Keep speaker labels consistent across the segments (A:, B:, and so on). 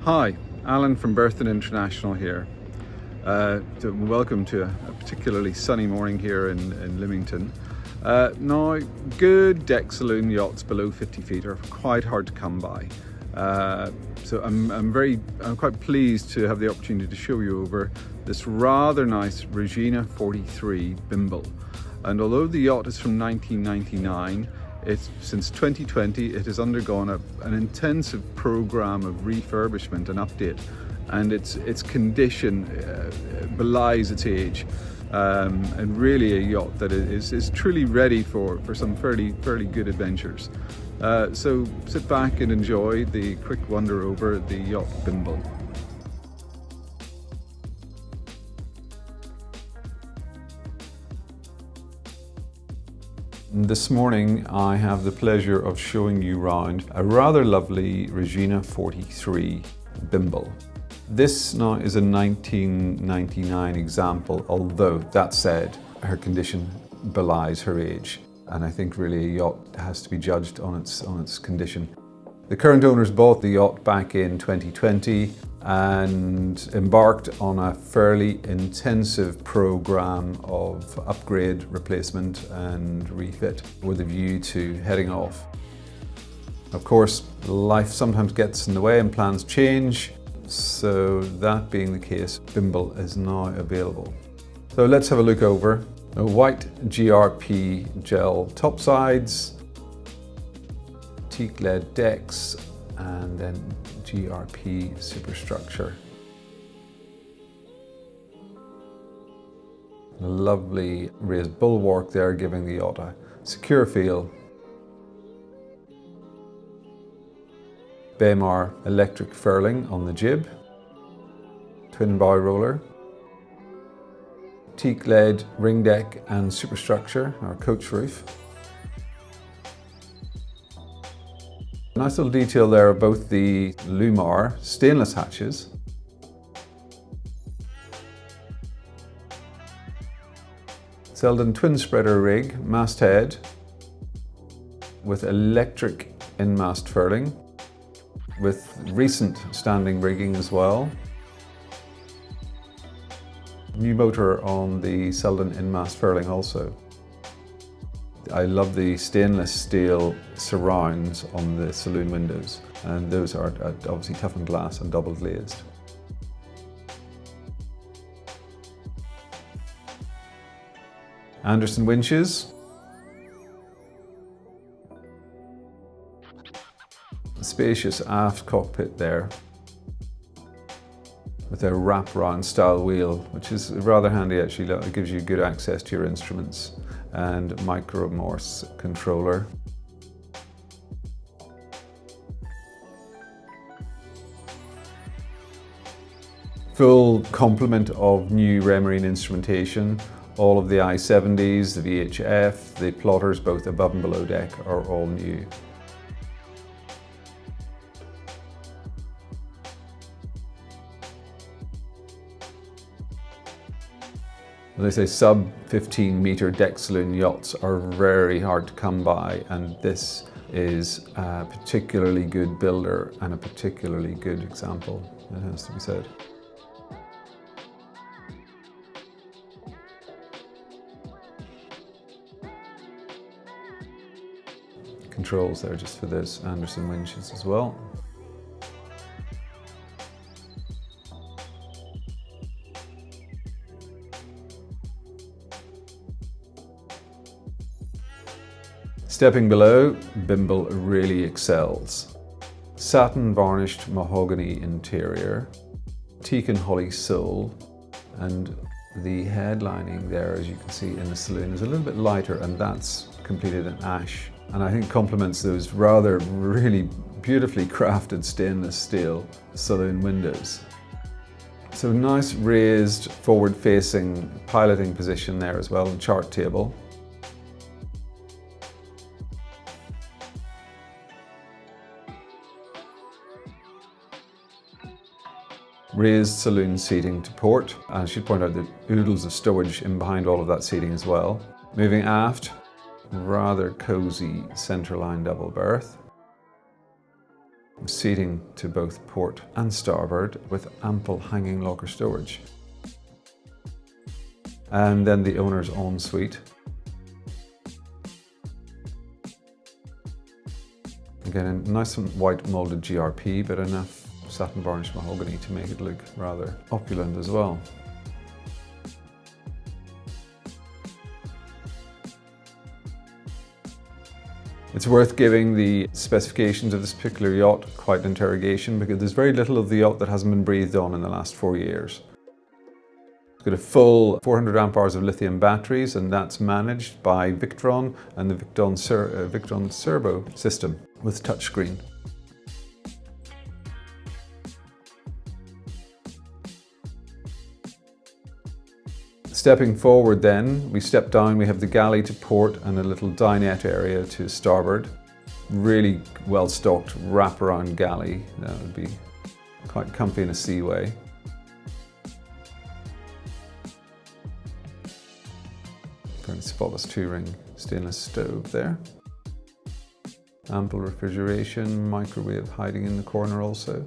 A: Hi, Alan from Berthon International here. Welcome to a particularly sunny morning here in Lymington. Now, good deck saloon yachts below 50 feet are quite hard to come by. So I'm quite pleased to have the opportunity to show you over this rather nice Regina 43 BIMBLE. And although the yacht is from 1999, since 2020 it has undergone an intensive program of refurbishment and update, and its condition belies its age, and really a yacht that is truly ready for some fairly good adventures. So sit back and enjoy the quick wander over the yacht BIMBLE. This morning I have the pleasure of showing you around a rather lovely Regina 43 BIMBLE. This now is a 1999 example, although that said, her condition belies her age, and I think really a yacht has to be judged on its condition. The current owners bought the yacht back in 2020 and embarked on a fairly intensive program of upgrade, replacement and refit with a view to heading off. Of course, life sometimes gets in the way and plans change, so that being the case, BIMBLE is now available. So let's have a look over. A white GRP gel topsides, teak lead decks, and then GRP superstructure. A lovely raised bulwark there, giving the yacht a secure feel. Baymar electric furling on the jib, twin bow roller, teak lead ring deck and superstructure, or coach roof. Nice little detail there of both the Lumar stainless hatches Selden twin spreader rig, masthead with electric in-mast furling with recent standing rigging as well. New motor on the Selden in-mast furling also. I love the stainless steel surrounds on the saloon windows, and those are obviously toughened glass and double glazed. Anderson winches. Spacious aft cockpit there with a wrap-round style wheel, which is rather handy actually. It gives you good access to your instruments, and micro Morse controller. Full complement of new Raymarine instrumentation. All of the I-70s, the VHF, the plotters both above and below deck are all new. As I say, sub 15 metre deck saloon yachts are very hard to come by, and this is a particularly good builder and a particularly good example, it has to be said. Controls there just for those Anderson winches as well. Stepping below, BIMBLE really excels. Satin varnished mahogany interior, teak and holly sole, and the headlining there, as you can see in the saloon, is a little bit lighter, and that's completed in ash. And I think complements those really beautifully crafted stainless steel saloon windows. So nice raised forward-facing piloting position there as well, and chart table. Raised saloon seating to port, and I should point out the oodles of stowage in behind all of that seating as well. Moving aft, rather cosy centerline double berth. seating to both port and starboard with ample hanging locker storage. And then the owner's ensuite. Again, a nice and white moulded GRP, but enough satin varnished mahogany to make it look rather opulent as well. It's worth giving the specifications of this particular yacht quite an interrogation, because there's very little of the yacht that hasn't been breathed on in the last 4 years. It's got a full 400 amp hours of lithium batteries, and that's managed by Berthon and the Berthon Servo system with touchscreen. Stepping forward then, we step down, we have the galley to port and a little dinette area to starboard. Really well stocked wraparound galley, that would be quite comfy in a seaway. Very spotless 2-ring stainless stove there. Ample refrigeration, microwave hiding in the corner also.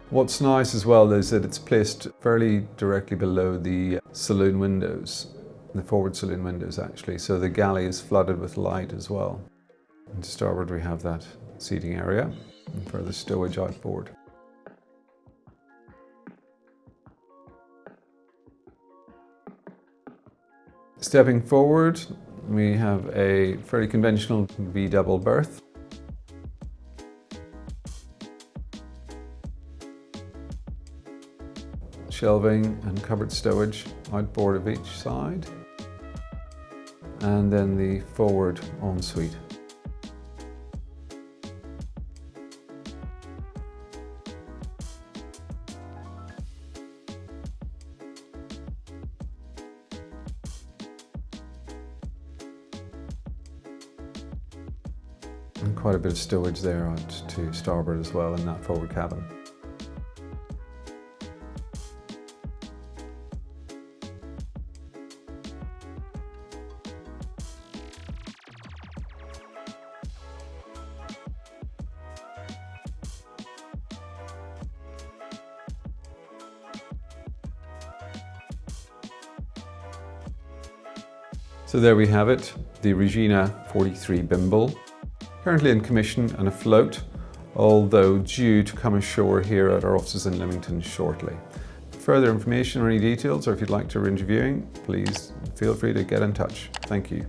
A: What's nice as well is that it's placed fairly directly below the saloon windows, the forward saloon windows actually, so the galley is flooded with light as well. And to starboard we have that seating area and further stowage outboard. Stepping forward, we have a fairly conventional V-double berth. Shelving and cupboard stowage outboard of each side, and then the forward ensuite. And quite a bit of stowage there out to starboard as well in that forward cabin. So there we have it, the Regina 43 BIMBLE, currently in commission and afloat, although due to come ashore here at our offices in Leamington shortly. For further information or any details, or if you'd like to arrange a viewing, please feel free to get in touch. Thank you.